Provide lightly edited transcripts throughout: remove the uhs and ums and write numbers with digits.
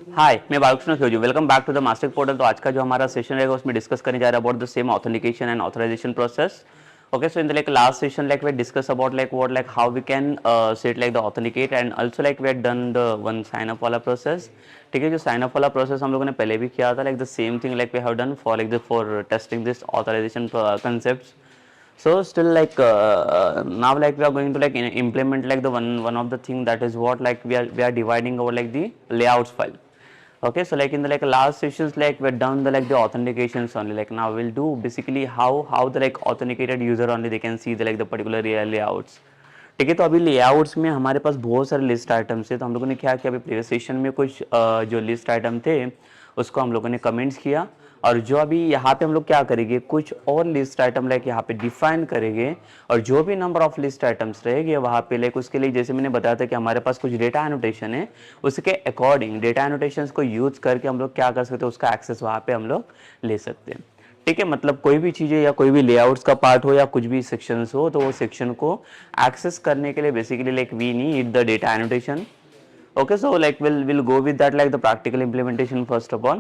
हाय, मैं Balakrishna Kheju. Welcome back to the master portal. तो आज का जो हमारा सेशन रहेगा उसमें डिस्कस करने जा रहा है about the same authentication and authorization process. Okay, so in the like last session, like we discussed about like what like how we can set like the authenticate and also like we had done the one sign up वाला process. ठीक है, जो sign up वाला process हम लोगों ने पहले भी किया था, like the same thing like we have done for like the for testing this authorization concepts. So still like now like we are going to like implement like the one of the thing, that is what like we are dividing over like the layouts file. Okay, so like in the like last sessions like we're done the like the authentications only. Like now we'll do basically how the like authenticated user only they can see the like the particular layouts. ठीक है, तो अभी layouts में हमारे पास बहुत सारे list items है, तो हम लोगों ने क्या किया, अभी प्रीवियस सेशन में कुछ जो लिस्ट आइटम थे उसको हम लोगों ने कमेंट्स किया, और जो अभी यहाँ पे हम लोग क्या करेंगे, कुछ और लिस्ट आइटम लाइक यहाँ पे डिफाइन करेंगे, और जो भी नंबर ऑफ लिस्ट आइटम्स रहेंगे वहाँ पे लाइक उसके लिए जैसे मैंने बताया था कि हमारे पास कुछ डेटा एनोटेशन है, उसके अकॉर्डिंग डेटा एनोटेशंस को यूज करके हम लोग क्या कर सकते हैं, उसका एक्सेस वहाँ पे हम लोग ले सकते हैं. ठीक है, मतलब कोई भी चीज़ें या कोई भी लेआउट्स का पार्ट हो या कुछ भी सेक्शंस हो, तो वो सेक्शन को एक्सेस करने के लिए basically like we need the data annotation. Okay, so like we'll go with that like the practical implementation first of all,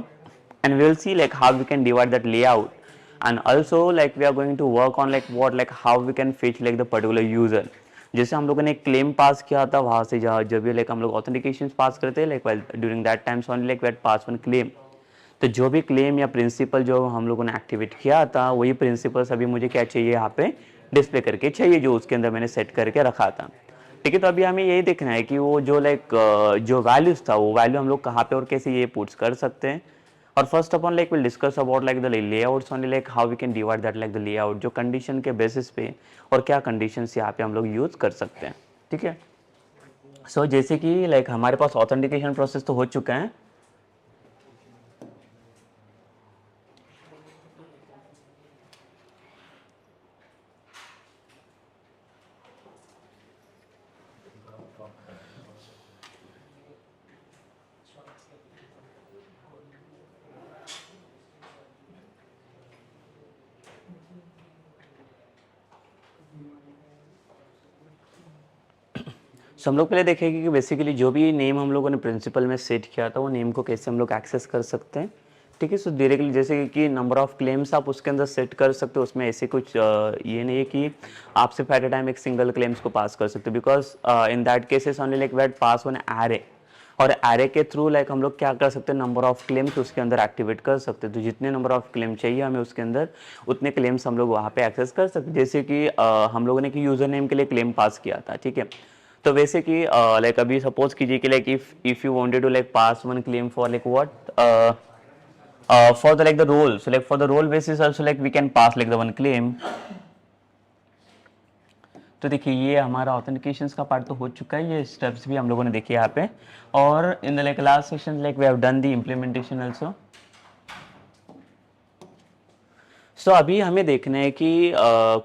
and we'll see like how we can divide that layout, and also like we are going to work on like what like how we can fetch like the particular user. जैसे हम लोगों ने claim पास किया था, वहाँ से जब भी लाइक हम लोग ऑथेंटिकेशन पास करते हैं like during that times only like we had pass one claim. तो जो भी क्लेम या प्रिंसिपल जो हम लोगों ने एक्टिवेट किया था, वही प्रिंसिपल्स अभी मुझे क्या चाहिए, यहाँ पे डिस्प्ले करके चाहिए जो उसके अंदर मैंने सेट करके रखा था. ठीक है, तो अभी हमें यही देखना है कि वो जो लाइक जो वैल्यूज था वो वैल्यू हम लोग कहाँ पे और कैसे ये पुट्स कर सकते हैं. और first of all like will discuss about like the layouts only, like how we can divide that like the layout, जो कंडीशन के बेसिस पे और क्या कंडीशंस यहाँ पे हम लोग यूज कर सकते हैं. ठीक है, सो जैसे कि लाइक हमारे पास ऑथेंटिकेशन प्रोसेस तो हो चुका है. सो हम लोग पहले देखेंगे कि बेसिकली जो भी नेम हम लोगों ने प्रिंसिपल में सेट किया था वो नेम को कैसे हम लोग एक्सेस कर सकते हैं. ठीक है, सो डायरेक्टली जैसे कि नंबर ऑफ क्लेम्स आप उसके अंदर सेट कर सकते हो, उसमें ऐसे कुछ ये नहीं है कि आप सिर्फ एट अ टाइम एक सिंगल क्लेम्स को पास कर सकते हो, because in that cases only like we pass one array, और एरे के थ्रू लाइक हम लोग क्या कर सकते हैं, नंबर ऑफ क्लेम्स उसके अंदर एक्टिवेट कर सकते हैं. तो जितने नंबर ऑफ क्लेम चाहिए हमें उसके अंदर उतने क्लेम्स हम लोग वहाँ पे एक्सेस कर सकते हैं. जैसे कि हम लोगों ने कि यूजर नेम के लिए क्लेम पास किया था. ठीक है, तो वैसे कि लाइक अभी सपोज कीजिए कि like if you wanted to like pass one claim for like what for the like the role, so like for the role basis also like we can pass like the one claim. तो देखिए ये हमारा authentication का part तो हो चुका है, ये स्टेप्स भी हम लोगों ने देखे यहाँ पे, और in the like last session like we have done the implementation also. So अभी हमें देखना है कि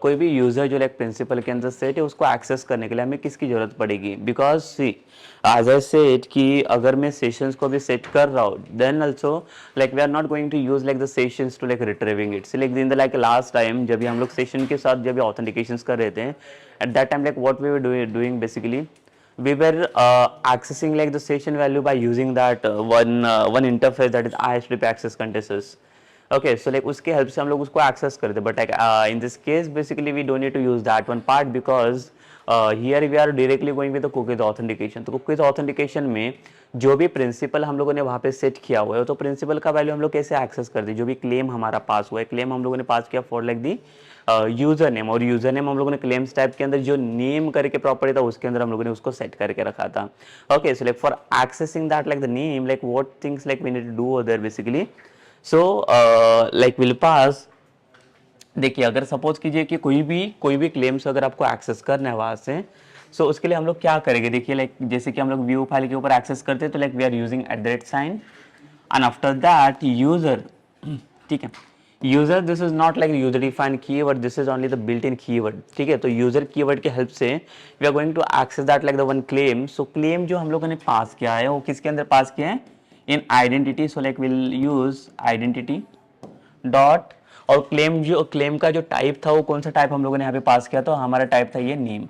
कोई भी यूज़र जो लाइक प्रिंसिपल के अंदर सेट है उसको एक्सेस करने के लिए हमें किसकी ज़रूरत पड़ेगी, because see as I set कि अगर मैं सेशंस को भी सेट कर रहा हूँ then also like we are not going to use like the sessions to like retrieving it. Like in the like last time जब भी हम लोग सेशन के साथ जब भी ऑथेंटिकेशन कर रहे थे, at that time like what we were doing basically we were accessing like the session value by using that one interface, that is IHTTP access contesters. Okay, so like उसके help से हम लोग उसको access करते, but like in this case basically we don't need to use that one part, because here we are directly going with the cookies authentication. तो cookies authentication में जो भी प्रिंसिपल हम लोगों ने वहाँ पे सेट किया हुआ है, तो प्रिंसिपल का वैल्यू हम लोग कैसे एक्सेस कर दे, जो भी क्लेम हमारा पास हुआ है, क्लेम हम लोगों ने पास किया for like the user name, और यूजर नेम हम लोगों ने क्लेम्स टाइप के अंदर जो नेम करके प्रॉपर्टी था उसके अंदर हम लोगों ने उसको सेट करके रखा था. Okay, so like for accessing that like the name, like what things like we need to do there basically. So like will pass, देखिए अगर सपोज कीजिए कि कोई भी क्लेम्स अगर आपको एक्सेस करना है वहां से, सो उसके लिए हम लोग क्या करेंगे, देखिए लाइक जैसे कि हम लोग व्यू फाइल के ऊपर एक्सेस करते हैं तो like we are using @sign, and after that user. ठीक है, user this is not like user defined keyword, this is only the built in keyword. ठीक है, तो यूजर कीवर्ड के हेल्प से we are going to access that like the one claim. So claim जो हम लोगों ने पास किया है वो किसके अंदर पास किया है, in identity. So like will use identity dot, और क्लेम का जो टाइप था वो कौन सा टाइप हम लोगों ने यहाँ पे पास किया, तो हमारा टाइप था ये नेम.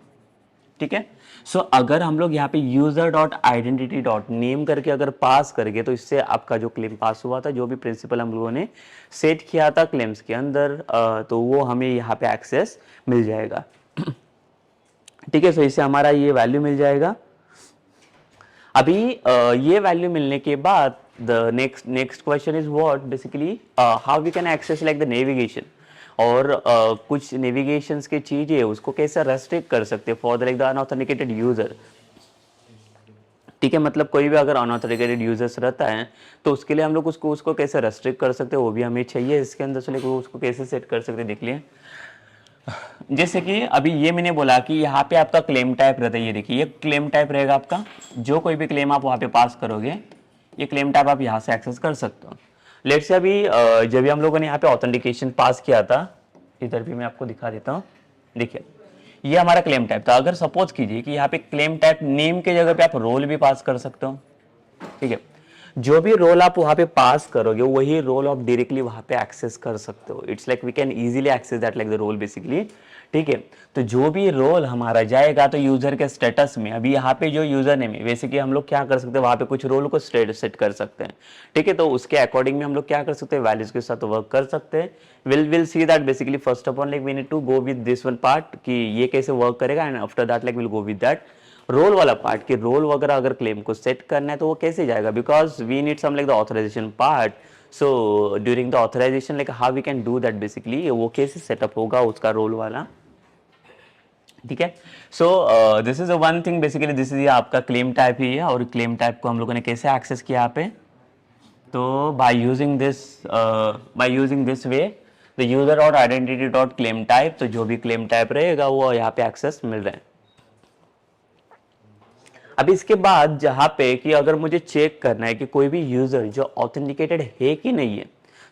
ठीक है, सो अगर हम लोग यहाँ पे user dot identity dot name करके अगर पास करके, तो इससे आपका जो क्लेम पास हुआ था, जो भी प्रिंसिपल हम लोगों ने सेट किया था क्लेम्स के अंदर, तो वो हमें यहाँ पे एक्सेस मिल जाएगा। ठीक है, सो इससे हमारा ये वैल्यू मिल जाएगा। अभी ये वैल्यू मिलने के बाद the next question is what basically how we can access like the navigation, और कुछ नेविगेशंस की चीजें उसको कैसे रेस्ट्रिक्ट कर सकते हैं for the like the unauthenticated user. ठीक है, मतलब कोई भी अगर अनऑथेंटिकेटेड यूजर्स रहता है तो उसके लिए हम लोग उसको कैसे रेस्ट्रिक्ट कर सकते हैं, वो भी हमें चाहिए इसके अंदर से, लेकिन उसको कैसे सेट कर सकते हैं देख लिए। जैसे कि अभी ये मैंने बोला कि यहाँ पे आपका क्लेम टाइप रहता है, ये देखिए ये क्लेम टाइप रहेगा आपका, जो कोई भी क्लेम आप वहाँ पे पास करोगे ये क्लेम टाइप आप यहाँ से एक्सेस कर सकते हो। लेट्स से अभी जब भी हम लोगों ने यहाँ पे ऑथेंटिकेशन पास किया था, इधर भी मैं आपको दिखा देता हूँ, देखिए ये हमारा क्लेम टाइप था। अगर सपोज कीजिए कि यहाँ पे क्लेम टाइप नेम के जगह पे आप रोल भी पास कर सकते हो। ठीक है, जो भी रोल आप वहां पे पास करोगे वही रोल आप डायरेक्टली वहां पे एक्सेस कर सकते हो। It's like we can easily access that like the role basically. ठीक है, तो जो भी रोल हमारा जाएगा तो यूजर के स्टेटस में, अभी यहाँ पे जो यूजर नेम है वैसे कि हम लोग क्या कर सकते हैं, वहां पे कुछ रोल को सेट कर सकते हैं। ठीक है, तो उसके अकॉर्डिंग में हम लोग क्या कर सकते हैं, वैल्यूज के साथ वर्क कर सकते हैं। Will see that basically first of all like we need to go with this one part कि ये कैसे वर्क करेगा, and after that like will go with that role वाला पार्ट कि रोल वगैरह अगर क्लेम को सेट करना है तो वो कैसे जाएगा, because we need some like the authorization part. So during the authorization like how we can do that basically, वो कैसे सेटअप होगा उसका रोल वाला। ठीक है, so this is one thing basically, this is आपका क्लेम टाइप ही है, और क्लेम टाइप को हम लोगों ने कैसे एक्सेस किया यहाँ पे, तो by using this way the user और आइडेंटिटी डॉट क्लेम टाइप, तो जो भी क्लेम टाइप रहेगा वो यहाँ पे एक्सेस मिल रहा है। अब इसके बाद जहां पे कि अगर मुझे चेक करना है कि कोई भी यूजर जो ऑथेंटिकेटेड है कि नहीं है,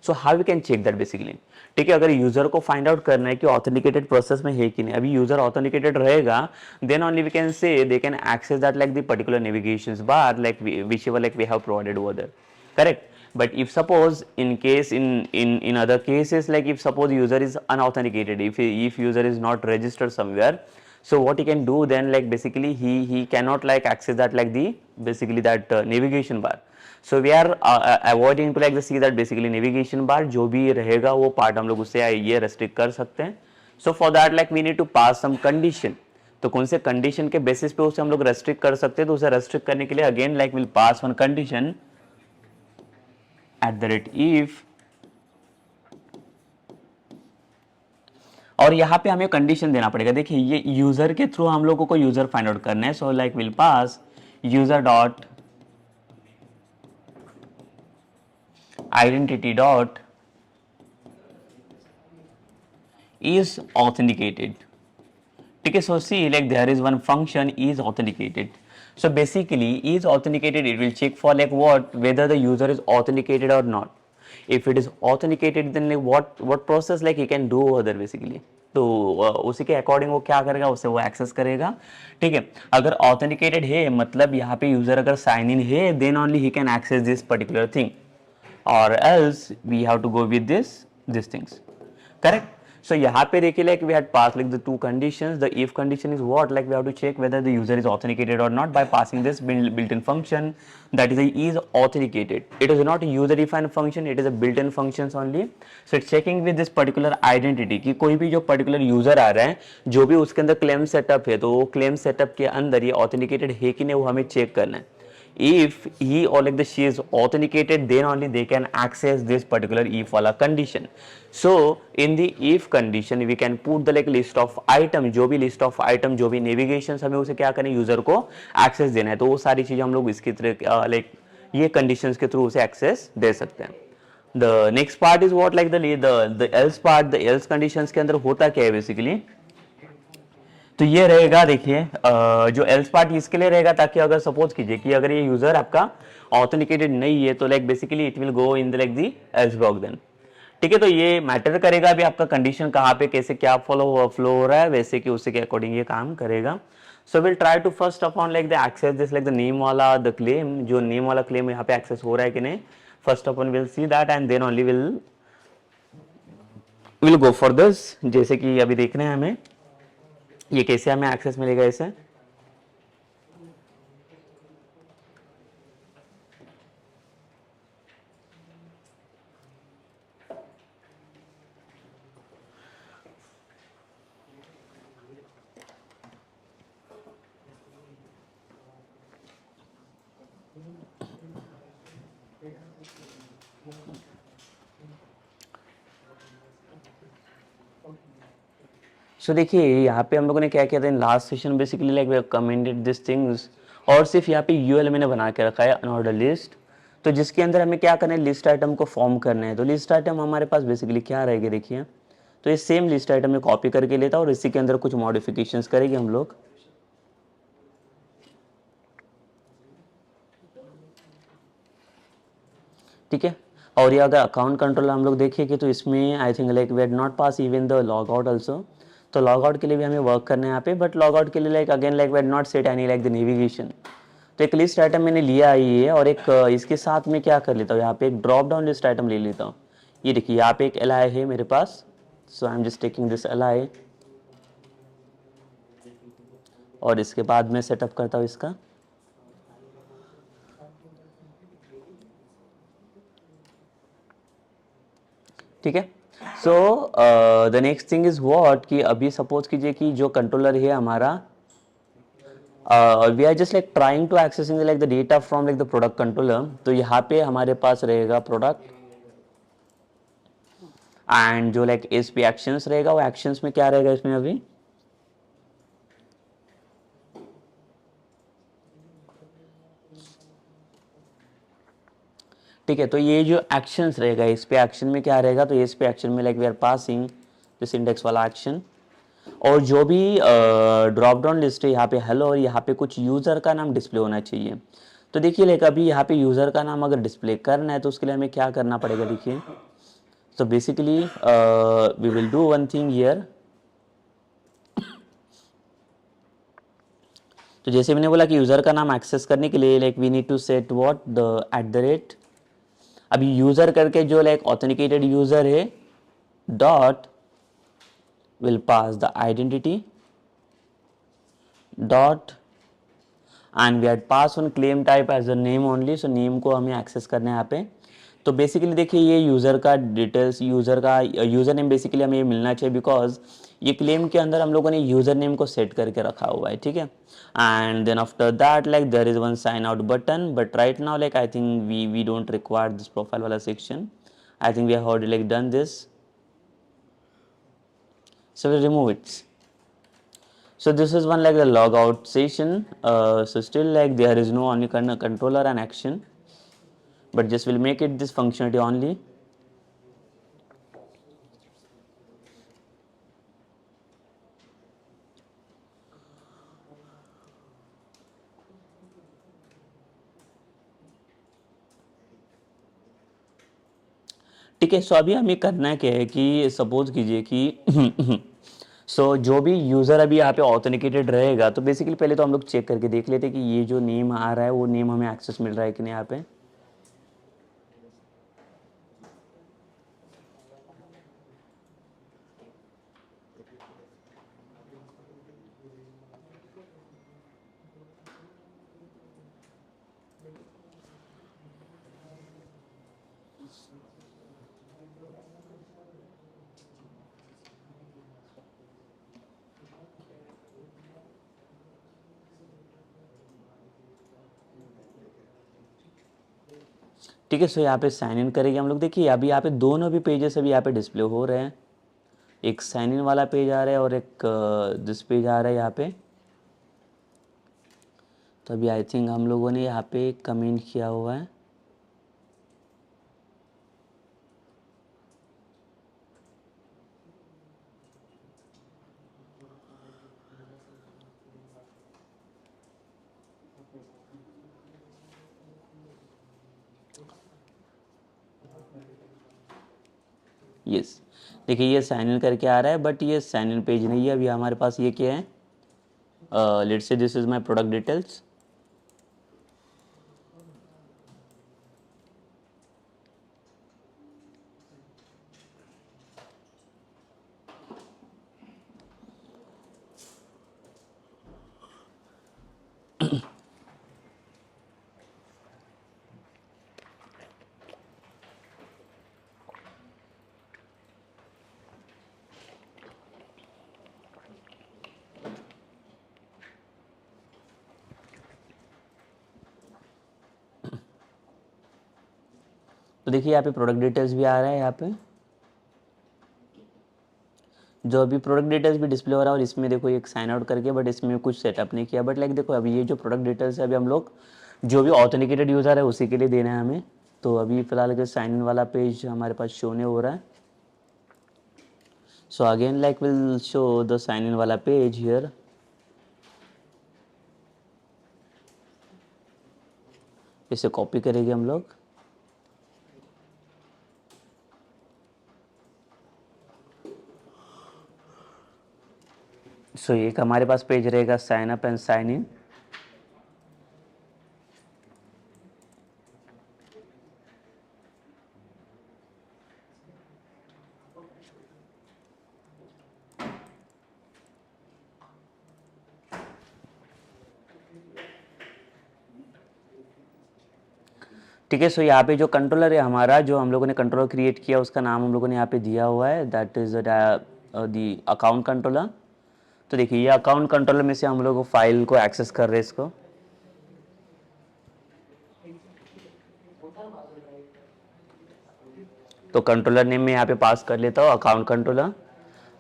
so how we can check that basically. ठीक है, अगर यूजर को फाइंड आउट करना है कि ऑथेंटिकेटेड प्रोसेस में है कि नहीं, अभी यूजर ऑथेंटिकेटेड रहेगा then only we can say they can access that like the particular navigations bar like whichever like we have provided over there, correct. But if suppose in case in other cases, like if suppose user is unauthenticated, if user is not registered somewhere, so what he can do then, like basically he cannot like access that like the basically that navigation bar. So we are avoiding to like the see that basically navigation bar जो भी रहेगा वो part हम लोग उससे ये restrict कर सकते हैं। So for that like we need to pass some condition, तो कौन से कंडीशन के बेसिस पे उसे हम लोग रेस्ट्रिक्ट कर सकते हैं, तो उसे रेस्ट्रिक्ट करने के लिए again like will pass one condition @if, और यहाँ पे हमें कंडीशन देना पड़ेगा। देखिए ये यूजर के थ्रू हम लोगों को यूजर फाइंड आउट करना है, so like will pass user dot identity dot is authenticated. ठीक है, so see like there is one function is authenticated. So basically is authenticated, it will check for like what, whether the user is authenticated or not. If it is authenticated then like what process like he can do other basically. तो उसी के according वो क्या करेगा, उसे वो access करेगा. ठीक है, अगर ऑथेंटिकेटेड है मतलब यहाँ पे यूजर अगर साइन इन है then only he can access this particular thing, और else we have to go with this things, correct. So यहाँ पे देखिए like we had passed like the two conditions. The if condition is what, like we have to check whether the user is authenticated or not by passing this built-in function that is authenticated. It is not a user defined function, it is a built-in functions only. So it's checking with this particular identity कि कोई भी जो particular user आ रहा है जो भी उसके अंदर claim setup है तो वो claim setup के अंदर ये authenticated है कि नहीं वो हमें check करना है. If he or like the she is authenticated then only they can access this particular if wala condition. So in the if condition we can put the like list of item, जो भी list of item जो भी navigations हमें उसे क्या करना है user को access देना है, तो वो सारी चीजें हम लोग इसके like ये conditions के थ्रू उसे access दे सकते हैं. The next part is what like the else part. The else conditions के अंदर होता क्या है बेसिकली, तो ये रहेगा देखिए जो एल्स पार्ट इसके लिए रहेगा ताकि अगर सपोज कीजिए कि अगर ये यूजर आपका ऑथेंटिकेटेड नहीं है तो like basically it will go in the like the else block then. ठीक है, तो ये मैटर करेगा अभी आपका कंडीशन कहाँ पे कैसे क्या फ्लो हो रहा है वैसे कि उसी के अकॉर्डिंग ये काम करेगा. So will try to first of on like the access this like the name वाला द क्लेम, जो नेम वाला क्लेम यहाँ पे एक्सेस हो रहा है कि नहीं, first of on will see that and then only will go for this. जैसे कि अभी देखना है हमें ये कैसे हमें एक्सेस मिलेगा इसे. सो देखिए यहाँ पे हम लोगों ने क्या किया था in last session, basically like we have commented this things, और सिर्फ यहाँ पे यूएल मैंने बना के रखा है अनऑर्डर लिस्ट, तो जिसके अंदर हमें क्या करना है, लिस्ट आइटम को फॉर्म करना है। तो लिस्ट आइटम हमारे पास बेसिकली क्या रहेगा देखिए, तो ये सेम लिस्ट आइटम में कॉपी करके लेता और इसी के अंदर कुछ मॉडिफिकेशंस करेंगे हम लोग। ठीक है, और ये अगर अकाउंट कंट्रोल हम लोग देखेंगे तो इसमें I think like we had not pass even the log out also, तो लॉग आउट के लिए भी हमें वर्क करना है यहाँ पे, बट लॉग आउट के लिए like again like we had not set any like the navigation. तो एक लिस्ट आइटम मैंने लिया ही है, और एक इसके साथ में क्या कर लेता हूँ, यहाँ पे एक ड्रॉप डाउन लिस्ट आइटम ले लेता हूँ। ये देखिए यहाँ पे एक एल आई है मेरे पास, so I am just taking this L I, और इसके बाद मैं सेटअप करता हूँ इसका। ठीक है, so the next thing is what कि अभी सपोज कीजिए कि जो कंट्रोलर है हमारा, we are just like trying to accessing like the data from like the product controller. तो यहाँ पे हमारे पास रहेगा प्रोडक्ट, एंड जो लाइक एस पी एक्शंस रहेगा, वो एक्शंस में क्या रहेगा इसमें अभी, ठीक है। तो ये जो एक्शंस रहेगा, इस पे एक्शन में क्या रहेगा, तो इस पे एक्शन में like we are passing this index वाला एक्शन, और जो भी ड्रॉप डाउन लिस्ट है यहाँ पे हेलो, और यहाँ पे कुछ यूज़र का नाम डिस्प्ले होना चाहिए। तो देखिए लाइक अभी यहाँ पे यूज़र का नाम अगर डिस्प्ले करना है तो उसके लिए हमें क्या करना पड़ेगा, देखिए। तो basically we will do one thing here. तो जैसे मैंने बोला कि यूज़र का नाम एक्सेस करने के लिए like we need to set what the @। अभी यूज़र करके जो लाइक ऑथेंटिकेटेड यूज़र है, dot will pass the identity dot, and we had pass on claim type as a name only, so name को हमें access करना है यहाँ पे। तो बेसिकली देखिए ये यूज़र का डिटेल्स, यूज़र नेम बेसिकली हमें ये मिलना चाहिए, बिकॉज ये क्लेम के अंदर हम लोगों ने यूज़र नेम को सेट करके रखा हुआ है। ठीक है, and then after that like there is one sign out button, but right now like I think we don't require this profile वाला section. I think we have already like done this, so we'll remove it. So this is one like the logout session, so still like there is no only controller and action, but just will make it this functionality only. ठीक है, सो अभी हमें करना क्या है कि suppose कीजिए कि सो जो भी यूज़र अभी यहाँ पे ऑथेंटिकेटेड रहेगा, तो बेसिकली पहले तो हम लोग चेक करके देख लेते हैं कि ये जो नेम आ रहा है वो नेम हमें एक्सेस मिल रहा है कि नहीं यहाँ पे। ठीक है, सो यहाँ पे साइन इन करेंगे हम लोग। देखिए अभी यहाँ पे दोनों भी पेजेस अभी यहाँ पे डिस्प्ले हो रहे हैं, एक साइन इन वाला पेज आ रहा है और एक दिस पेज आ रहा है यहाँ पे। तो अभी आई थिंक हम लोगों ने यहाँ पे कमेंट किया हुआ है। यस, देखिए ये साइन इन करके आ रहा है, बट ये साइन इन पेज नहीं है। अभी हमारे पास ये क्या है, let's say this is my product details. तो देखिए यहाँ पे प्रोडक्ट डिटेल्स भी आ रहा है यहाँ पे, जो अभी प्रोडक्ट डिटेल्स भी डिस्प्ले हो रहा है, और इसमें देखो एक साइन आउट करके, बट इसमें कुछ सेटअप नहीं किया, बट लाइक देखो अभी ये जो प्रोडक्ट डिटेल्स है अभी हम लोग जो भी ऑथेंटिकेटेड यूज़र है उसी के लिए देना है हमें। तो अभी फिलहाल के साइन इन वाला पेज हमारे पास शो नहीं हो रहा है। So again like will show the sign in वाला पेज हियर। इसे कॉपी करेंगे हम लोग, सो एक हमारे पास पेज रहेगा sign up and sign in. ठीक है, सो यहाँ पे जो कंट्रोलर है हमारा, जो हम लोगों ने कंट्रोलर क्रिएट किया उसका नाम हम लोगों ने यहाँ पे दिया हुआ है, that is the account controller. तो देखिए ये अकाउंट कंट्रोलर में से हम लोग फाइल को एक्सेस कर रहे हैं इसको। तो कंट्रोलर नेम में यहाँ पे पास कर लेता हूँ अकाउंट कंट्रोलर,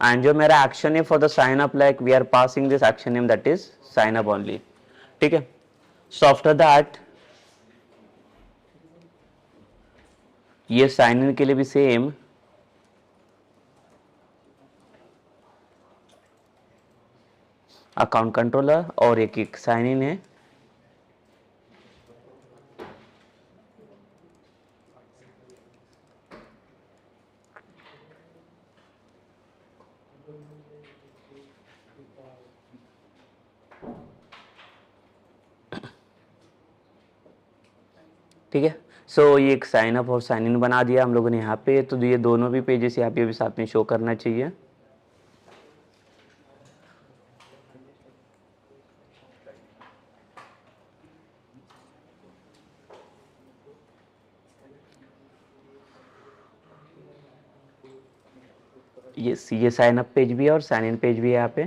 एंड जो मेरा एक्शन है for the sign up, like we are passing this action name that is sign up only. ठीक है, सो आफ्टर दैट ये साइन इन के लिए भी सेम अकाउंट कंट्रोलर और एक साइन इन है। ठीक है, सो ये एक साइन अप और साइन इन बना दिया हम लोगों ने यहाँ पे। तो ये दोनों भी पेजेस यहाँ पे भी साथ में शो करना चाहिए। ये साइन अप पेज भी है और साइन इन पेज भी है यहाँ पे,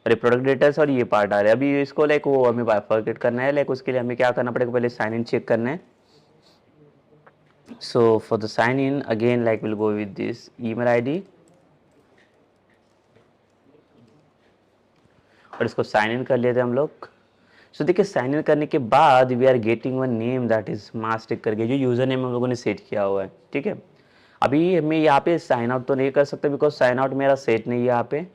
अरे प्रोडक्ट डिटेल्स और ये पार्ट आ रहा है। अभी इसको लाइक वो हमें बाइफरकेट करना है, लाइक उसके लिए हमें क्या करना पड़ेगा, पहले साइन इन चेक करना है। So for the sign in again, like we'll go with this email ID और इसको साइन इन कर लेते हैं हम लोग। सो देखिए साइन इन करने के बाद we are getting one name that is मास्टिक करके, जो यूजर नेम हम लोगों ने सेट किया हुआ है। ठीक है, अभी मैं यहाँ पे साइन आउट तो नहीं कर सकता बिकॉज साइन आउट मेरा सेट नहीं है यहाँ पे।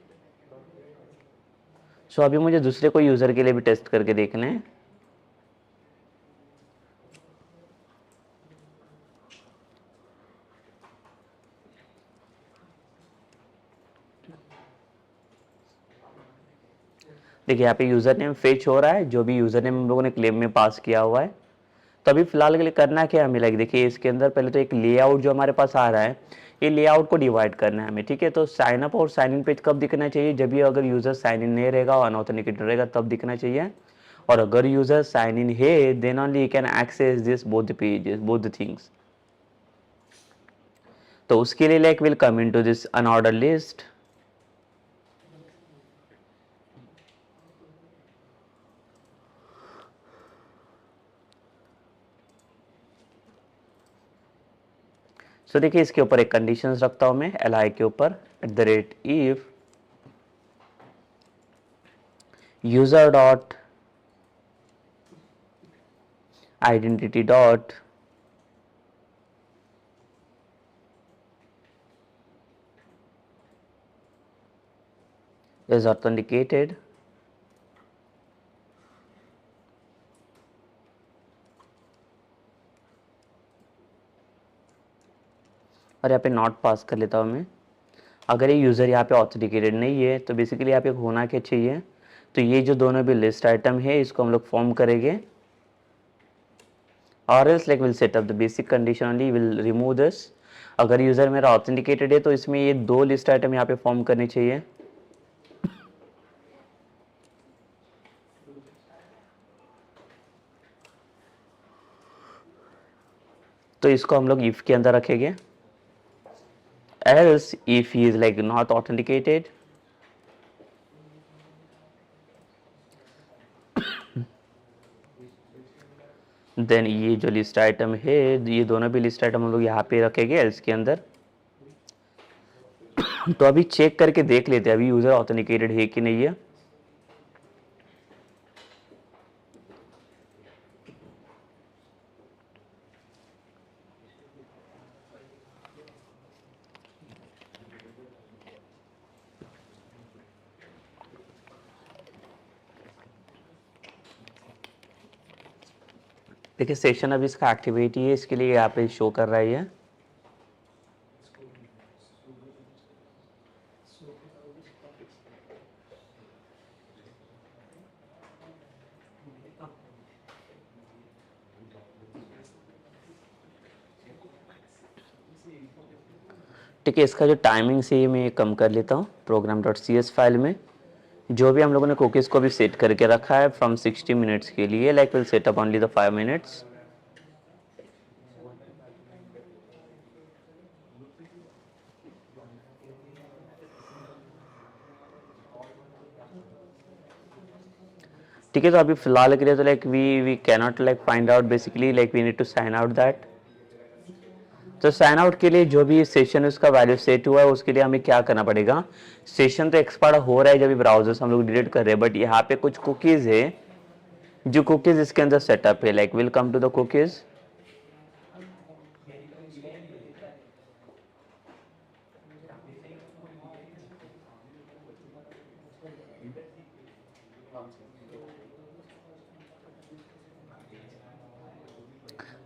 सो अभी मुझे दूसरे कोई यूजर के लिए भी टेस्ट करके देखना है। देखिए यहाँ पे यूजर नेम फेच हो रहा है, जो भी यूजर नेम हम लोगों ने क्लेम में पास किया हुआ है। तो अभी फिलहाल के लिए करना क्या है हमें, लाइक देखिए इसके अंदर पहले तो एक लेआउट जो हमारे पास आ रहा है, ये लेआउट को डिवाइड करना है हमें। ठीक है, तो साइन अप और साइन इन पेज कब दिखना चाहिए, जब ये अगर यूजर साइन इन नहीं रहेगा और अनऑथेंटिकेटेड रहेगा तब दिखना चाहिए। और अगर यूजर साइन इन है then only you can access this both the pages, both the things. तो उसके लिए like will come into this unorder list. So देखिए इसके ऊपर एक कंडीशन रखता हूं मैं एल आई के ऊपर, @if user dot identity dot is authenticated और यहाँ पे नॉट पास कर लेता हूँ मैं। अगर ये यूज़र यहाँ पे ऑथेंटिकेटेड नहीं है तो बेसिकली यहाँ पे होना क्या चाहिए, तो ये जो दोनों भी लिस्ट आइटम है इसको हम लोग फॉर्म करेंगे, और else like will set up the basic condition only will remove this. अगर यूज़र मेरा ऑथेंटिकेटेड है तो इसमें ये दो लिस्ट आइटम यहाँ पे फॉर्म करनी चाहिए। तो इसको हम लोग इफ के अंदर रखेंगे, else if he is like not authenticated then ये जो लिस्ट आइटम है, ये दोनों भी लिस्ट आइटम हम लोग यहाँ पे रखेंगे एल्स के अंदर। तो अभी चेक करके देख लेते हैं अभी यूजर ऑथेंटिकेटेड है कि नहीं है। देखिए सेशन अभी इसका एक्टिविटी है, इसके लिए यहाँ पे शो कर रहा है। ठीक है, इसका जो टाइमिंग से मैं कम कर लेता हूँ program.cs फाइल में। जो भी हम लोगों ने कुकीज़ को भी सेट करके रखा है फ्रॉम 60 मिनट्स के लिए, like will set up only the 5 minutes. ठीक है, तो अभी फिलहाल के लिए तो like we cannot like find out, basically like we need to sign out that. तो साइन आउट के लिए जो भी सेशन उसका वैल्यू सेट हुआ है उसके लिए हमें क्या करना पड़ेगा। सेशन तो एक्सपायर हो रहा है जब भी ब्राउजर हम लोग डिलीट कर रहे हैं, बट यहाँ पे कुछ कुकीज़ है जो कुकीज़ इसके अंदर सेटअप है। Like will come to the cookies.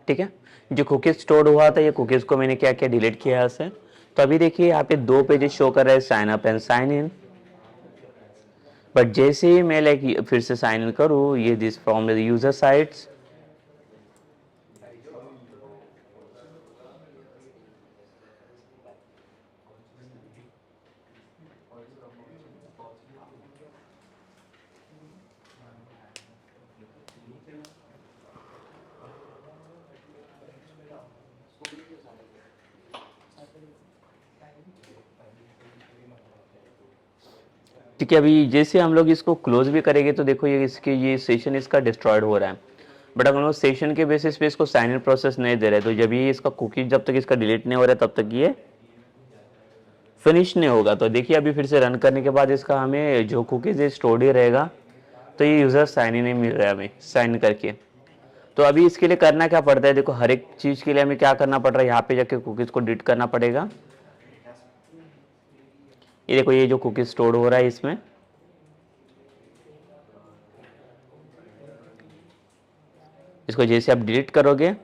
ठीक है, जो कुकीज स्टोर हुआ था ये कुकीज को मैंने क्या किया, डिलीट किया यहाँ से। तो अभी देखिए यहाँ पे 2 पेजेस शो कर रहे हैं, sign up and sign in. But जैसे ही मैं लाइक फिर से साइन इन करूँ, ये this from the user sites, ठीक है। अभी जैसे हम लोग इसको क्लोज भी करेंगे तो देखो ये सेशन इसका डिस्ट्रॉयड हो रहा है। बट अगर हम लोग सेशन के बेसिस पे इसको साइन इन प्रोसेस नहीं दे रहे, तो जब ये इसका कुकी जब तक इसका डिलीट नहीं हो रहा है तब तक ये फिनिश नहीं होगा। तो देखिए अभी फिर से रन करने के बाद इसका हमें जो कुकीज स्टोर्ड ही रहेगा। तो ये यूज़र साइन इन नहीं मिल रहा है हमें साइन करके। तो अभी इसके लिए करना क्या पड़ता है, देखो हर एक चीज़ के लिए हमें क्या करना पड़ रहा है, यहाँ पे जाके कुकीज़ को डिलीट करना पड़ेगा। ये देखो ये जो कुकीज स्टोर हो रहा है इसमें, इसको जैसे आप डिलीट करोगे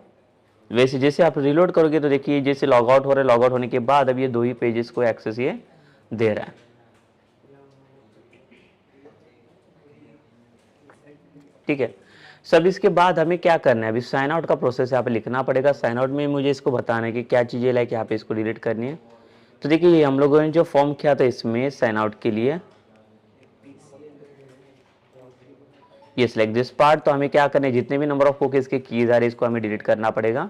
वैसे जैसे आप रिलोड करोगे तो देखिए जैसे लॉग आउट हो रहा है, लॉग आउट होने के बाद अब ये 2 ही पेजेस को एक्सेस ये दे रहा है। ठीक है, सब इसके बाद हमें क्या करना है, अभी साइन आउट का प्रोसेस यहाँ पे लिखना पड़ेगा। साइन आउट में मुझे इसको बताना है कि क्या चीज़ें लाइक यहाँ पे इसको डिलीट करनी है। तो देखिए ये हम लोगों ने जो फॉर्म किया था इसमें साइन आउट के लिए, ये सिलेक्ट दिस पार्ट। तो हमें क्या करना है, जितने भी नंबर ऑफ कुकीज के कीज आ रहे हैं इसको हमें डिलीट करना पड़ेगा।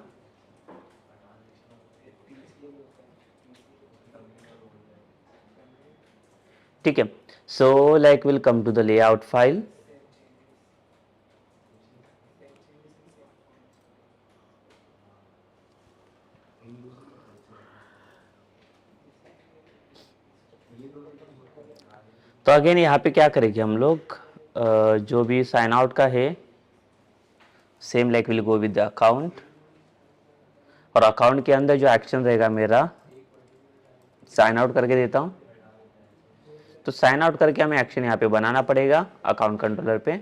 ठीक है, so like will come to the layout file. तो अगेन यहाँ पे क्या करेंगे हम लोग, जो भी साइन आउट का है same like will go with the account, और अकाउंट के अंदर जो एक्शन रहेगा मेरा साइन आउट करके देता हूँ। तो साइन आउट करके हमें एक्शन यहाँ पे बनाना पड़ेगा अकाउंट कंट्रोलर पे।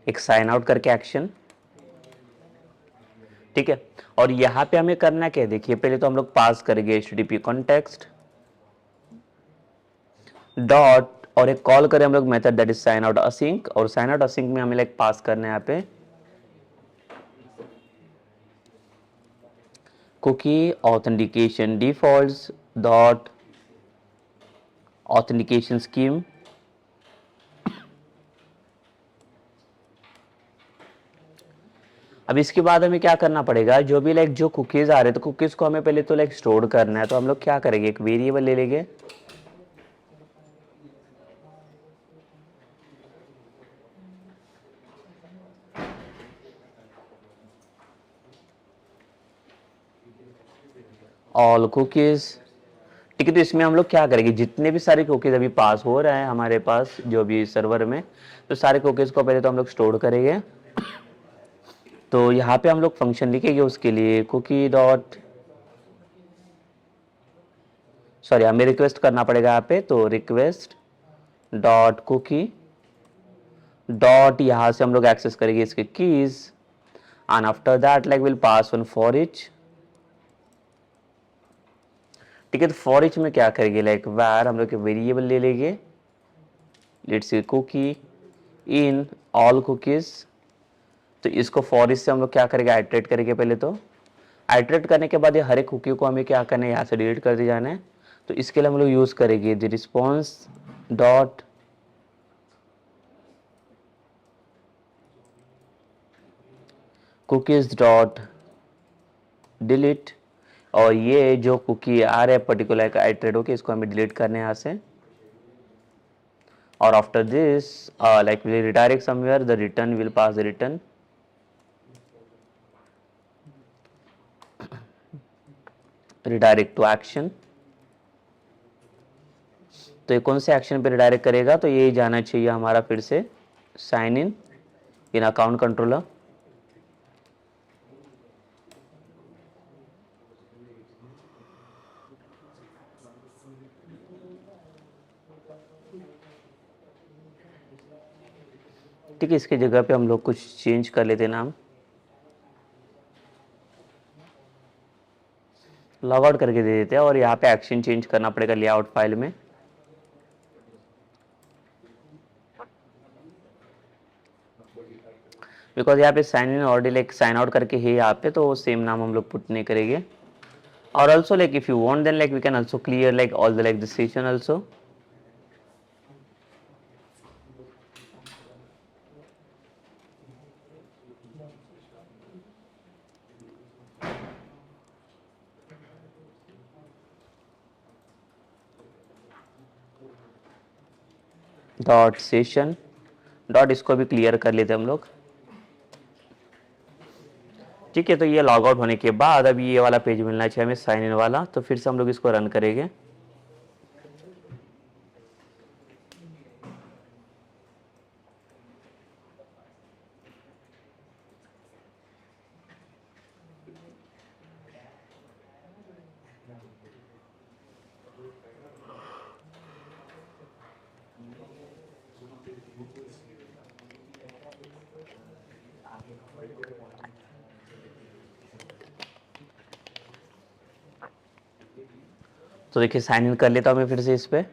एक साइन आउट करके एक्शन। ठीक है, और यहाँ पे हमें करना क्या है, देखिए पहले तो हम लोग पास करेंगे http कॉन्टेक्स्ट डॉट, और एक कॉल करें हम लोग method that is sign out async, और साइन आउट असिंक में हमें लाइक पास करना है यहाँ पे cookie authentication defaults dot authentication scheme. अब इसके बाद हमें क्या करना पड़ेगा, जो भी लाइक जो कुकीज़ आ रहे तो कुकीज़ को हमें पहले तो लाइक स्टोर करना है। तो हम लोग क्या करेंगे, एक वेरिएबल ले लेंगे, ऑल कुकीज़। ठीक है, तो इसमें हम लोग क्या करेंगे, जितने भी सारे कुकीज़ अभी पास हो रहे हैं हमारे पास जो भी सर्वर में, तो सारे कुकीज़ को पहले तो हम लोग स्टोर करेंगे। तो यहाँ पे हम लोग फंक्शन लिखेंगे उसके लिए कुकी डॉट, सॉरी हमें रिक्वेस्ट करना पड़ेगा यहाँ पे, तो रिक्वेस्ट डॉट कुकी डॉट, यहाँ से हम लोग एक्सेस करेंगे इसके keys, and after that like will pass one for each. ठीक है, तो फॉर इच में क्या करेंगे, लाइक वैर हम लोग वेरिएबल ले लेंगे, let's say cookie in all cookies. तो इसको फॉर इच से हम लोग क्या करेंगे, आइटरेट करेंगे पहले तो। आइटरेट करने के बाद ये हर एक कुकी को हमें क्या करना है, यहाँ से डिलीट कर दिया जाना है। तो इसके लिए हम लोग यूज करेंगे the response dot cookies dot delete, और ये जो कुकी आ रहा है पर्टिकुलर का आइटरेट होके इसको हमें डिलीट करने हैं यहाँ से। और after this like will redirect somewhere, the return will pass the return, redirect to action. तो ये कौन से एक्शन पे रिडायरेक्ट करेगा, तो ये जाना चाहिए हमारा फिर से साइन इन अकाउंट कंट्रोलर। ठीक है, इसकी जगह पे हम लोग कुछ चेंज कर लेते हैं नाम, लॉग आउट करके दे देते हैं, और यहाँ पे एक्शन चेंज करना पड़ेगा लेआउट फाइल में। बिकॉज यहाँ पे sign in already like sign out करके है यहाँ पे, तो सेम नाम हम लोग पुट नहीं करेंगे। और also like if you want then like we can also clear like all the like the session also. Dot session dot, इसको भी क्लियर कर लेते हम लोग। ठीक है, तो ये लॉग आउट होने के बाद अभी ये वाला पेज मिलना चाहिए हमें साइन इन वाला, तो फिर से हम लोग इसको रन करेंगे। तो देखिए साइन इन कर लेता हूँ मैं फिर से इस पे।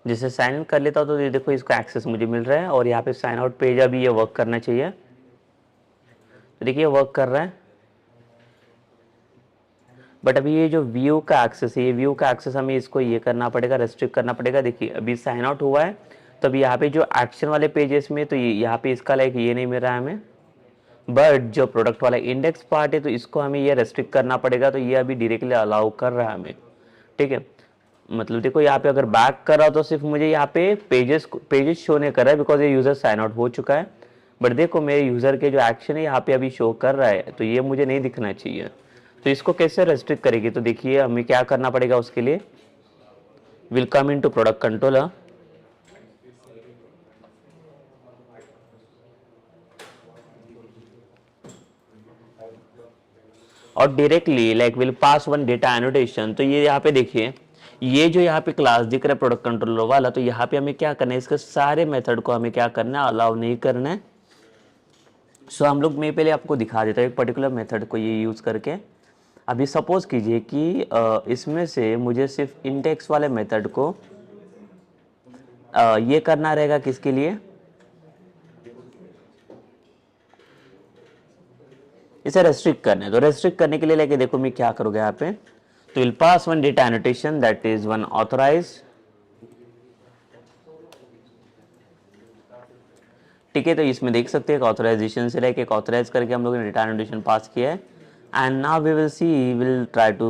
जिससे साइन इन कर लेता हूँ तो ये देखो इसको एक्सेस मुझे मिल रहा है, और यहाँ पे साइन आउट पेज अभी ये वर्क करना चाहिए। तो देखिए वर्क कर रहा है, बट अभी ये जो व्यू का एक्सेस है, ये व्यू का एक्सेस हमें इसको ये करना पड़ेगा, रेस्ट्रिक्ट करना पड़ेगा। देखिए अभी साइन आउट हुआ है, तो अभी यहाँ पे जो एक्शन वाले पेजेस में तो यहाँ पे इसका लाइक ये नहीं मिल रहा है हमें, बट जो प्रोडक्ट वाला इंडेक्स पार्ट है तो इसको हमें ये रेस्ट्रिक्ट करना पड़ेगा। तो ये अभी डायरेक्टली अलाउ कर रहा है हमें। ठीक है, मतलब देखो यहाँ पे अगर बैक कर रहा हो तो सिर्फ मुझे यहाँ पे पेजेस शो नहीं कर रहा है, बिकॉज ये यूजर साइन आउट हो चुका है। बट देखो मेरे यूजर के जो एक्शन है यहाँ पे अभी शो कर रहा है, तो ये मुझे नहीं दिखना चाहिए। तो इसको कैसे रेस्ट्रिक्ट करेगी, तो देखिए हमें क्या करना पड़ेगा उसके लिए, will come into product controller, और directly like will pass one data annotation. तो ये यहाँ पे देखिए ये जो यहाँ पे क्लास दिख रहा है प्रोडक्ट कंट्रोलर वाला, तो यहाँ पे हमें क्या करना है, इसके सारे मेथड को हमें क्या करना है, अलाउ नहीं करना है। सो हम लोग मैं पहले आपको दिखा देता हूँ एक पर्टिकुलर मेथड को ये यूज़ करके। अभी सपोज कीजिए कि इसमें से मुझे सिर्फ इंडेक्स वाले मेथड को ये करना रहेगा, किसके लिए, इसे रेस्ट्रिक्ट करना है। तो रेस्ट्रिक्ट करने के लिए लेके देखो मैं क्या करूँगा यहाँ पे, तो will pass one data annotation that is one authorize, ठीक है, तो इसमें देख सकते हैं एक ऑथराइजेशन से लाइक एक ऑथराइज करके हम लोगों ने रिटर्न नोटिफिकेशन पास किया है। And now we will see, will try to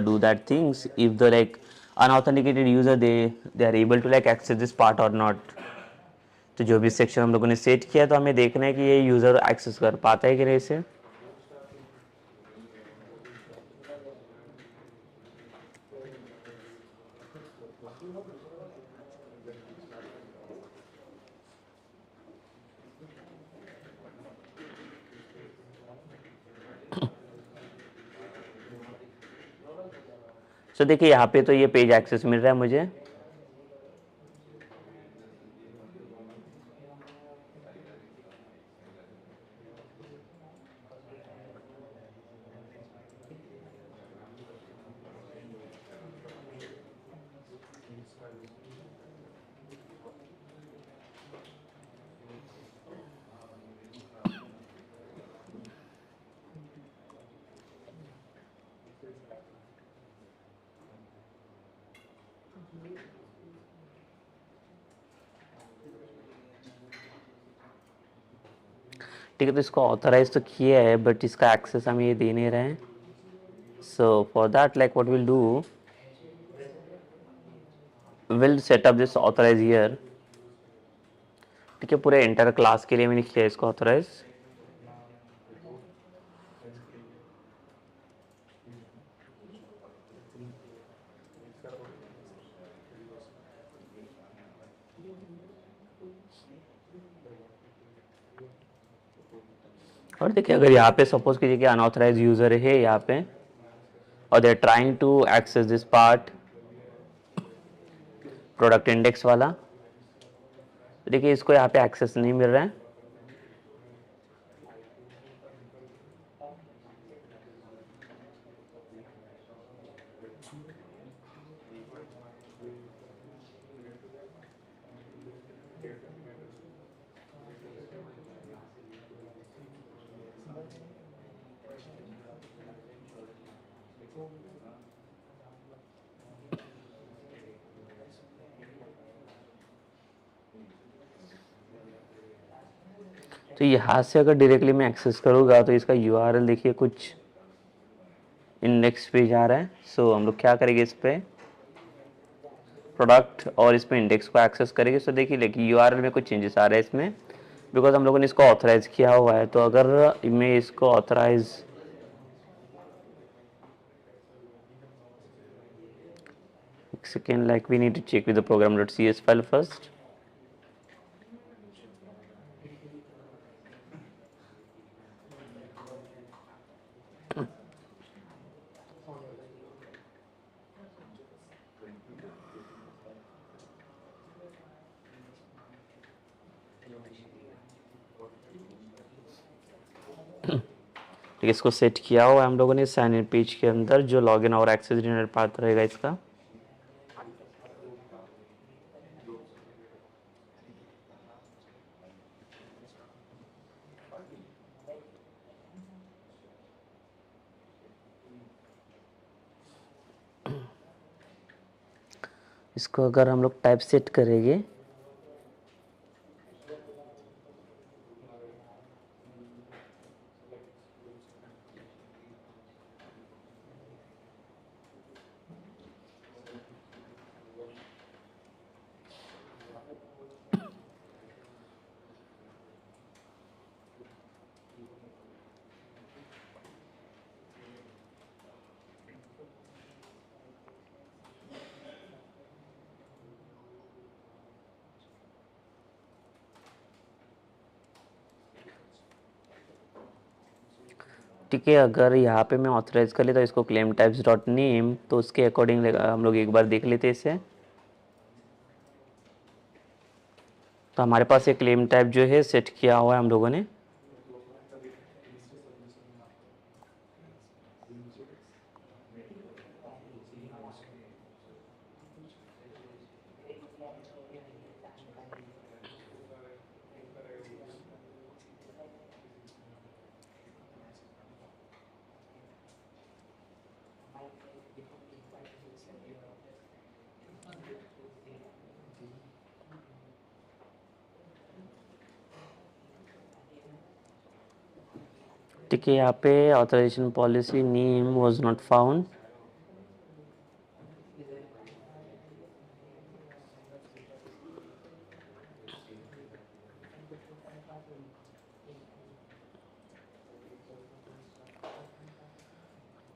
do that things if the like unauthenticated user they are able to like access this part और नॉट। तो जो भी सेक्शन हम लोगों ने सेट किया तो हमें देखना है कि ये यूजर एक्सेस कर पाता है कि नहीं इसे। सो देखिए यहाँ पे तो ये पेज एक्सेस मिल रहा है मुझे। ठीक है, तो इसको ऑथराइज तो किया है बट इसका एक्सेस हम ये दे नहीं रहे हैं। So for that like what will do, will set up this authorize here. ठीक है, पूरे एंटर क्लास के लिए मैंने किया इसको ऑथराइज। और देखिए अगर यहाँ पे सपोज कीजिए कि अनऑथराइज यूजर है यहाँ पे और they are trying to access this part product index वाला, तो देखिए इसको यहाँ पे एक्सेस नहीं मिल रहा है। तो यहाँ से अगर डायरेक्टली मैं एक्सेस करूँगा तो इसका यूआरएल देखिए कुछ इंडेक्स पे जा रहा है। सो हम लोग क्या करेंगे, इस पे प्रोडक्ट और इस पे इंडेक्स को एक्सेस करेंगे। सो देखिए लेकिन यूआरएल में कुछ चेंजेस आ रहे हैं इसमें, बिकॉज हम लोगों ने इसको ऑथराइज किया हुआ है। तो अगर मैं इसको ऑथराइज, एक second, like we need to check with the program.cs file first. इसको सेट किया हुआ है हम लोगों ने साइन इन पेज के अंदर, जो लॉगिन और एक्सेस डिनर पाथ रहेगा इसका। इसको अगर हम लोग टाइप सेट करेंगे, ठीक है, अगर यहाँ पे मैं ऑथराइज कर लेता इसको क्लेम टाइप्स डॉट नेम, तो उसके अकॉर्डिंग हम लोग एक बार देख लेते हैं इसे। तो हमारे पास एक क्लेम टाइप जो है सेट किया हुआ है हम लोगों ने। ठीक है, यहाँ पे authorisation policy name was not found.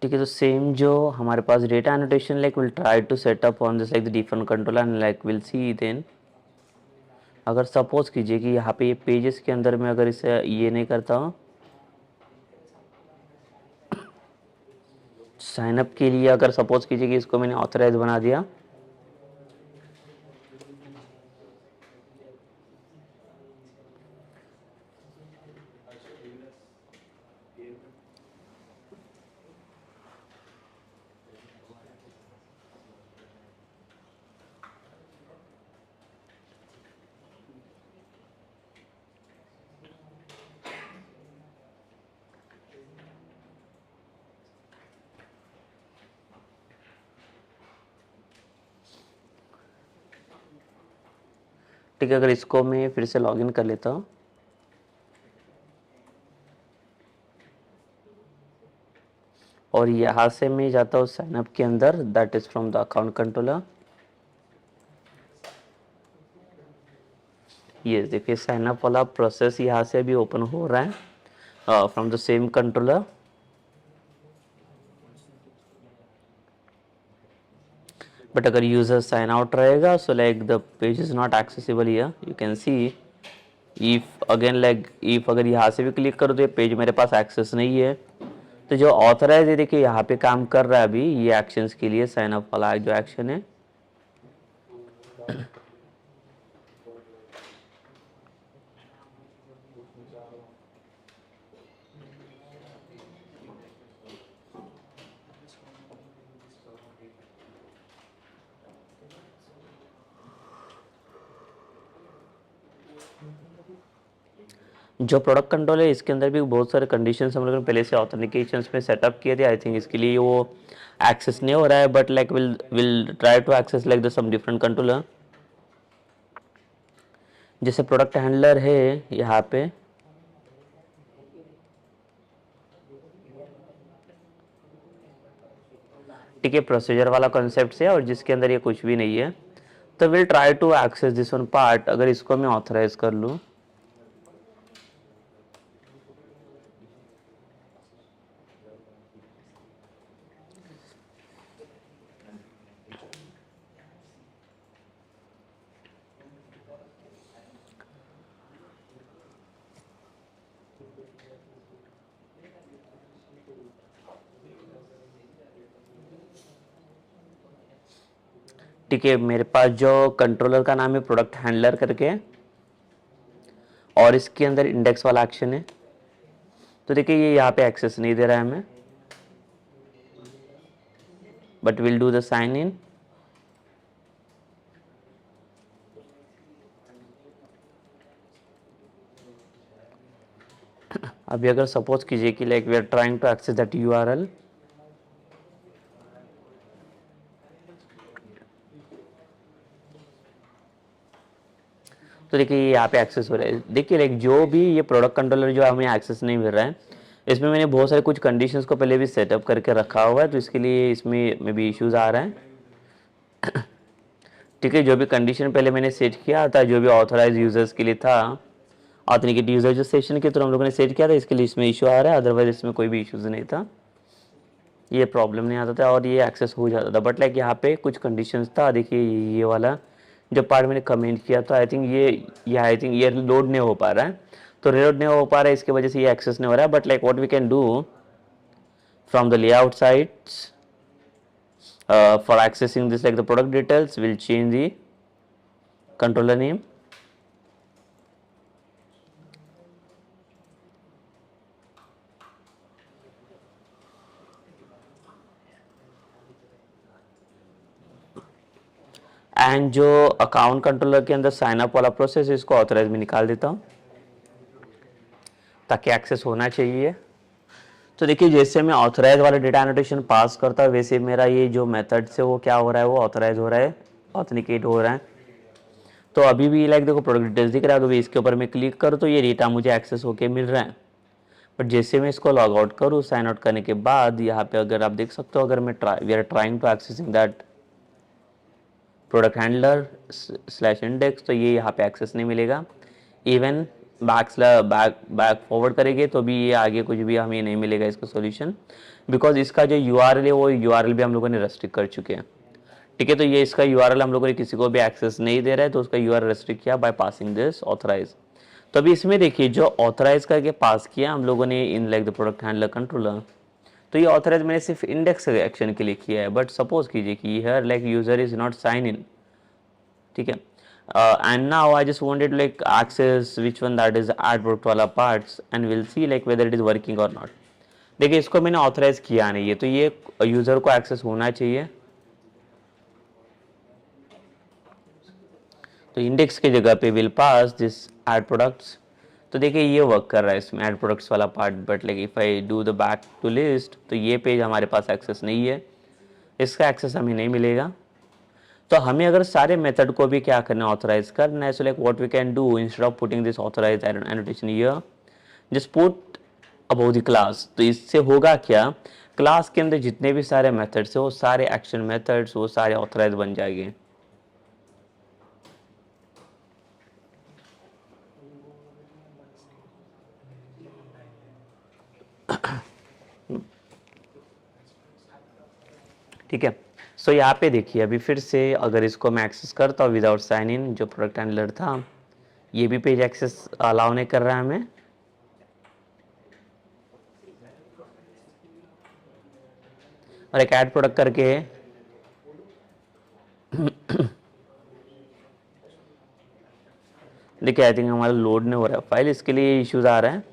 ठीक है, तो सेम जो हमारे पास data annotation like will try to set up on this like the different controller and like will see then. अगर सपोज कीजिए कि यहाँ पे ये पेजेस के अंदर मैं अगर इसे ये नहीं करता हूँ, साइन अप के लिए अगर सपोज कीजिए कि इसको मैंने ऑथराइज बना दिया, ठीक है, अगर इसको मैं फिर से लॉगिन कर लेता हूँ और यहाँ से मैं जाता हूँ साइन अप के अंदर, that is from the account controller. ये देखिए साइन अप वाला प्रोसेस यहाँ से अभी ओपन हो रहा है from the same controller. But अगर यूजर साइन आउट रहेगा so like the page is not accessible here, you can see if again like if अगर यहाँ से भी क्लिक करो तो ये पेज मेरे पास एक्सेस नहीं है। तो जो ऑथराइज है देखिए यहाँ पे काम कर रहा है अभी ये एक्शंस के लिए, साइन अप वाला जो एक्शन है। जो प्रोडक्ट कंट्रोल है इसके अंदर भी बहुत सारे कंडीशंस हम लोगों ने पहले से ऑथेंटिकेशंस में सेटअप किए थे। आई थिंक इसके लिए वो एक्सेस नहीं हो रहा है, but like will try to access like the some different controller. जैसे प्रोडक्ट हैंडलर है यहाँ पे, ठीक है, प्रोसीजर वाला कॉन्सेप्ट है और जिसके अंदर ये कुछ भी नहीं है, तो will try to access this one part. अगर इसको मैं ऑथराइज कर लूँ, ठीक है, मेरे पास जो कंट्रोलर का नाम है प्रोडक्ट हैंडलर करके और इसके अंदर इंडेक्स वाला एक्शन है। तो देखिए ये यहाँ पे एक्सेस नहीं दे रहा है हमें, but will do the sign in. अभी अगर सपोज कीजिए कि like we are trying to access that URL, तो देखिए यहाँ पे एक्सेस हो रहा है। देखिए लाइक जो भी ये प्रोडक्ट कंट्रोलर जो हमें एक्सेस नहीं मिल रहा है, इसमें मैंने बहुत सारे कुछ कंडीशंस को पहले भी सेटअप करके रखा हुआ है, तो इसके लिए इसमें में भी इश्यूज आ रहा है। ठीक है, जो भी कंडीशन पहले मैंने सेट किया था, जो भी ऑथराइज यूजर्स के लिए था, ऑथेंटिकेट यूजर जो सेशन के थ्रू हम लोगों ने सेट किया था, इसके लिए इसमें इशू आ रहा है, अदरवाइज इसमें कोई भी इश्यूज नहीं था, ये प्रॉब्लम नहीं आता था और ये एक्सेस हो जाता था। बट लाइक यहाँ पे कुछ कंडीशंस था, देखिए ये वाला जो पार्ट मैंने कमेंट किया था, आई थिंक ये आई थिंक ये लोड नहीं हो पा रहा है, तो रिलोड नहीं हो पा रहा है, इसकी वजह से ये एक्सेस नहीं हो रहा है। But like what we can do from the layout sides for accessing this like the product details, we'll change the controller name, and जो अकाउंट कंट्रोलर के अंदर साइन अप वाला प्रोसेस है इसको ऑथराइज में निकाल देता हूँ ताकि एक्सेस होना चाहिए। तो देखिए जैसे मैं ऑथराइज वाला डेटा एनोटेशन पास करता हूँ वैसे मेरा ये जो मेथड से वो क्या हो रहा है, वो ऑथराइज हो रहा है, ऑथेंटिकेट हो रहा है। तो अभी भी लाइक देखो प्रोडक्ट डिटेल्स दिख रहा है, अगर इसके ऊपर मैं क्लिक करूँ तो ये डेटा मुझे एक्सेस होके मिल रहा है। बट जैसे मैं इसको लॉग आउट करूँ, साइन आउट करने के बाद यहाँ पे अगर आप देख सकते हो, अगर मैं we are trying to accessing that product handler slash index, तो ये यहाँ पे एक्सेस नहीं मिलेगा। इवन बैक बैक फॉरवर्ड करेंगे तो भी ये आगे कुछ भी हमें नहीं मिलेगा इसका सॉल्यूशन, बिकॉज इसका जो यूआरएल है वो यूआरएल भी हम लोगों ने रेस्ट्रिक्ट कर चुके हैं। ठीक है, तो ये इसका यूआरएल हम लोगों ने किसी को भी एक्सेस नहीं दे रहा है, तो उसका यूआरएल रेस्ट्रिक्ट किया बाय पासिंग दिस ऑथराइज। तो अभी इसमें देखिए जो ऑथराइज करके पास किया हम लोगों ने in like the product handler controller, तो ये ऑथराइज मैंने सिर्फ इंडेक्स एक्शन के लिए किया है। बट सपोज कीजिए कि here like user is not sign in, ठीक है, and now I just wanted to like access which one that is add product वाला parts and we'll see like whether it is working or not। देखिए इसको मैंने authorise किया नहीं है, तो ये यूजर को एक्सेस होना चाहिए। तो इंडेक्स की जगह पे will pass this add products. तो देखिए ये वर्क कर रहा है इसमें एड प्रोडक्ट्स वाला part, but like if I do the back to list तो ये पेज हमारे पास एक्सेस नहीं है, इसका एक्सेस हमें नहीं मिलेगा। तो हमें अगर सारे मेथड को भी क्या करना है, ऑथराइज करना है। So like what we can do instead of putting this authorize annotation here, just put above the class. तो इससे होगा क्या, क्लास के अंदर जितने भी सारे मेथड्स है वो सारे एक्शन मेथड्स वो सारे ऑथराइज बन जाएंगे। ठीक है, सो यहाँ पे देखिए अभी फिर से अगर इसको मैं एक्सेस करता हूँ विदाउट साइन इन, जो प्रोडक्ट हैंडलर था ये भी पेज एक्सेस अलाउ नहीं कर रहा है हमें। और एक ऐड प्रोडक्ट करके देखिए आई थिंक हमारा लोड नहीं हो रहा है फाइल, इसके लिए इश्यूज आ रहा है।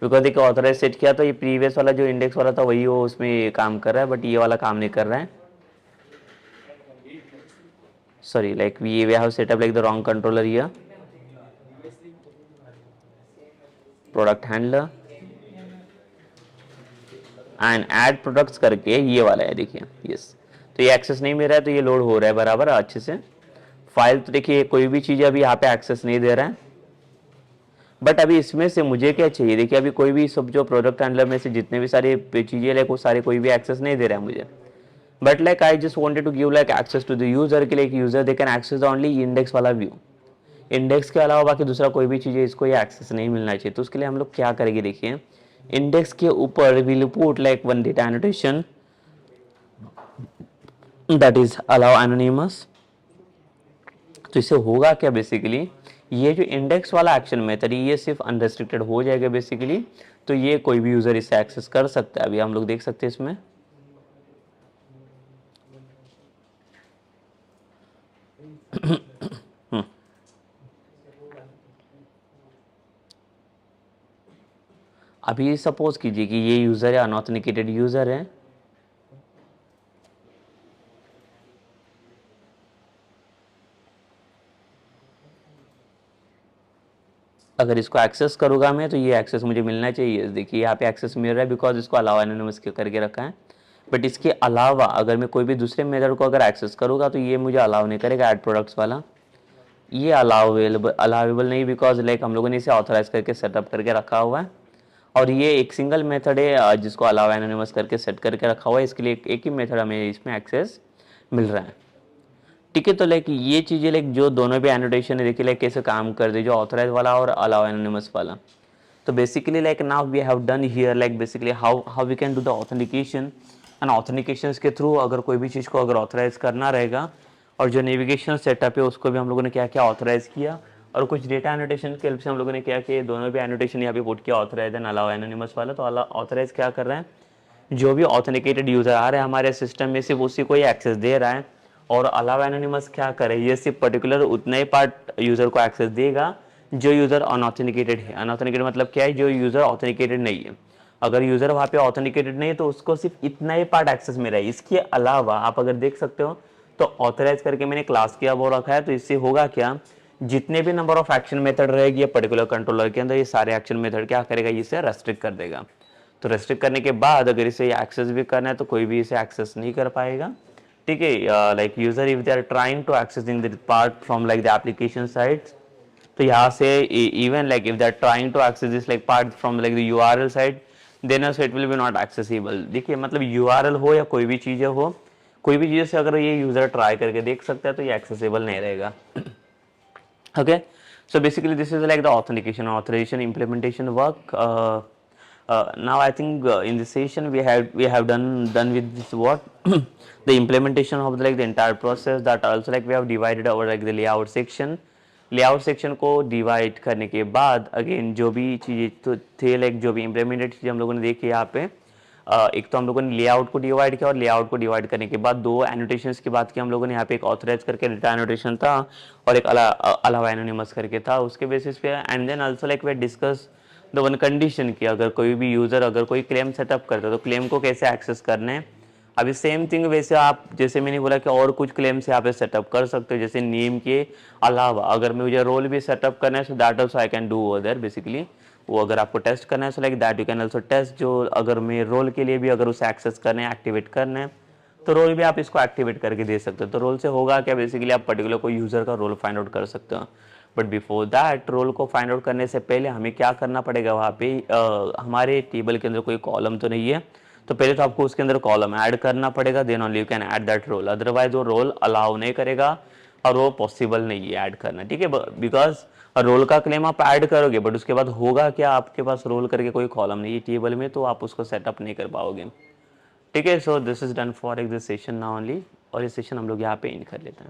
बिकॉज देखिए ऑथराइज सेट किया तो ये प्रीवियस वाला जो इंडेक्स वाला था वही वो उसमें काम कर रहा है, बट ये वाला काम नहीं कर रहा है। sorry like we have set up like the wrong controller here, product handler and add products करके ये वाला है देखिए, यस। तो ये एक्सेस नहीं मिल रहा है, तो ये लोड हो रहा है बराबर अच्छे से फाइल। तो देखिए कोई भी चीज़ अभी यहाँ पे एक्सेस नहीं दे रहा है, बट अभी इसमें से मुझे क्या चाहिए, देखिए अभी कोई भी सब जो प्रोडक्ट हैंडलर में से जितने भी सारे चीज़ें लाइक वो सारे कोई भी एक्सेस नहीं दे रहा है मुझे। But like I just wanted to give like access to the user के लिए, user they can access only index वाला व्यू, इंडेक्स के अलावा बाकी दूसरा कोई भी चीज़ है इसको ये एक्सेस नहीं मिलना चाहिए। तो उसके लिए हम लोग क्या करेंगे, देखिए इंडेक्स के ऊपर will put like one data annotation that is allow anonymous. तो इससे होगा क्या, बेसिकली ये जो इंडेक्स वाला एक्शन मेथड ये सिर्फ अनरेस्ट्रिक्टेड हो जाएगा बेसिकली, तो ये कोई भी यूजर इसे एक्सेस कर सकता है। अभी हम लोग देख सकते हैं इसमें अभी सपोज कीजिए कि ये यूजर है अनऑथेंटिकेटेड यूजर है, अगर इसको एक्सेस करूँगा मैं तो ये एक्सेस मुझे मिलना चाहिए। देखिए यहाँ पे एक्सेस मिल रहा है बिकॉज इसको अलाउ एनोनिमस करके रखा है। बट इसके अलावा अगर मैं कोई भी दूसरे मेथड को अगर एक्सेस करूँगा तो ये मुझे अलाउ नहीं करेगा, ऐड प्रोडक्ट्स वाला ये अलाउेबल नहीं, बिकॉज लाइक हम लोगों ने इसे ऑथराइज करके सेटअप करके रखा हुआ है। और ये एक सिंगल मेथड है जिसको अलाउ एनोनिमस करके सेट करके रखा हुआ है, इसके लिए एक ही मेथड हमें इसमें एक्सेस मिल रहा है। ठीक है, तो लाइक ये चीज़ें लाइक जो दोनों भी एनोटेशन है देखिए लाइक कैसे काम कर दे, जो ऑथराइज वाला और अलाउ एनोनिमस वाला। तो basically like now we have done here like basically how we can do the authentication and authentication के थ्रू अगर कोई भी चीज़ को अगर ऑथराइज करना रहेगा, और जो नेविगेशन सेटअप है उसको भी हम लोगों ने क्या क्या ऑथराइज किया, और कुछ डेटा एनोटेशन की हेल्प से हम लोगों ने क्या किया, दोनों भी एनोटेशन यहाँ पे पुट किया, ऑथराइज एंड अलाउ एनोनिमस वाला। तो ऑथराइज क्या कर रहा है, जो भी ऑथेंटिकेटेड यूजर आ रहा है हमारे सिस्टम में सिर्फ उसी को ही एक्सेस दे रहा है, और अलाउ एनोनिमस क्या करे, ये सिर्फ पर्टिकुलर उतना ही पार्ट यूजर को एक्सेस देगा जो यूजर अनऑथेंटिकेटेड है। अनऑथेंटिकेटेड मतलब क्या है, जो यूजर ऑथेंटिकेटेड नहीं है। अगर यूजर वहाँ पे ऑथेंटिकेटेड नहीं है तो उसको सिर्फ इतना ही पार्ट एक्सेस मिला है। इसके अलावा आप अगर देख सकते हो तो ऑथराइज करके मैंने क्लास किया वो रखा है, तो इससे होगा क्या, जितने भी नंबर ऑफ एक्शन मेथड रहेगी पर्टिकुलर कंट्रोलर के अंदर ये सारे एक्शन मेथड क्या करेगा, इसे रेस्ट्रिक्ट कर देगा। तो रेस्ट्रिक्ट करने के बाद अगर इसे एक्सेस भी करना है तो कोई भी इसे एक्सेस नहीं कर पाएगा। ठीक है, like user if they are trying to accessing the part from like the application site, तो यहाँ से even like if they are trying to access this like part from like the URL side, then also it will be not accessible. देखिए मतलब URL हो या कोई भी चीज़ें हो, कोई भी चीज़ से अगर ये यूज़र ट्राई करके देख सकता है तो ये एक्सेसिबल नहीं रहेगा। Okay, so basically this is like the authentication or authorization implementation work. Now I think in this session we have done with this what the implementation of the entire process, that also like we have divided our like the layout section. Layout section को divide करने के बाद again जो भी चीज़ें तो थे like जो भी इम्प्लीमेंटेड चीज़ें हम लोगों ने देखी यहाँ पे, एक तो हम लोगों ने लेआउट को डिवाइड किया और लेआउट को डिवाइड करने के बाद दो एनोटेशंस की बात की हम लोगों ने। यहाँ पे एक ऑथराइज करके डेटा एनोटेशन था और एक अलावा एनोनिमस करके था, उसके बेसिस पे। And then also like we discuss the one condition की अगर कोई भी यूज़र अगर कोई क्लेम सेटअप करता है तो क्लेम को कैसे एक्सेस करना है। अभी सेम थिंग वैसे आप जैसे मैंने बोला कि और कुछ क्लेम्स यहाँ पे सेटअप कर सकते हो, जैसे नेम के अलावा अगर मुझे रोल भी सेटअप करना है so that also I can do over there basically. वो अगर आपको टेस्ट करना है so like that you can also test, जो अगर मैं रोल के लिए भी अगर उसे एक्सेस करना है एक्टिवेट करना है तो रोल भी आप इसको एक्टिवेट करके दे सकते हो। तो रोल से होगा क्या, बेसिकली आप पर्टिकुलर कोई यूज़र का रोल फाइंड आउट कर सकते हो। बट बिफोर दैट रोल को फाइंड आउट करने से पहले हमें क्या करना पड़ेगा, वहाँ पे हमारे टेबल के अंदर कोई कॉलम तो नहीं है, तो पहले तो आपको उसके अंदर कॉलम ऐड करना पड़ेगा, then only you can add that role, otherwise वो रोल अलाउ नहीं करेगा और वो पॉसिबल नहीं है ऐड करना, ठीक है। बिकॉज रोल का क्लेम आप ऐड करोगे बट उसके बाद होगा क्या, आपके पास रोल करके कोई कॉलम नहीं है टेबल में, तो आप उसको सेटअप नहीं कर पाओगे, ठीक है। So this is done for this session now only, और ये सेशन हम लोग यहाँ पे एंड कर लेते हैं।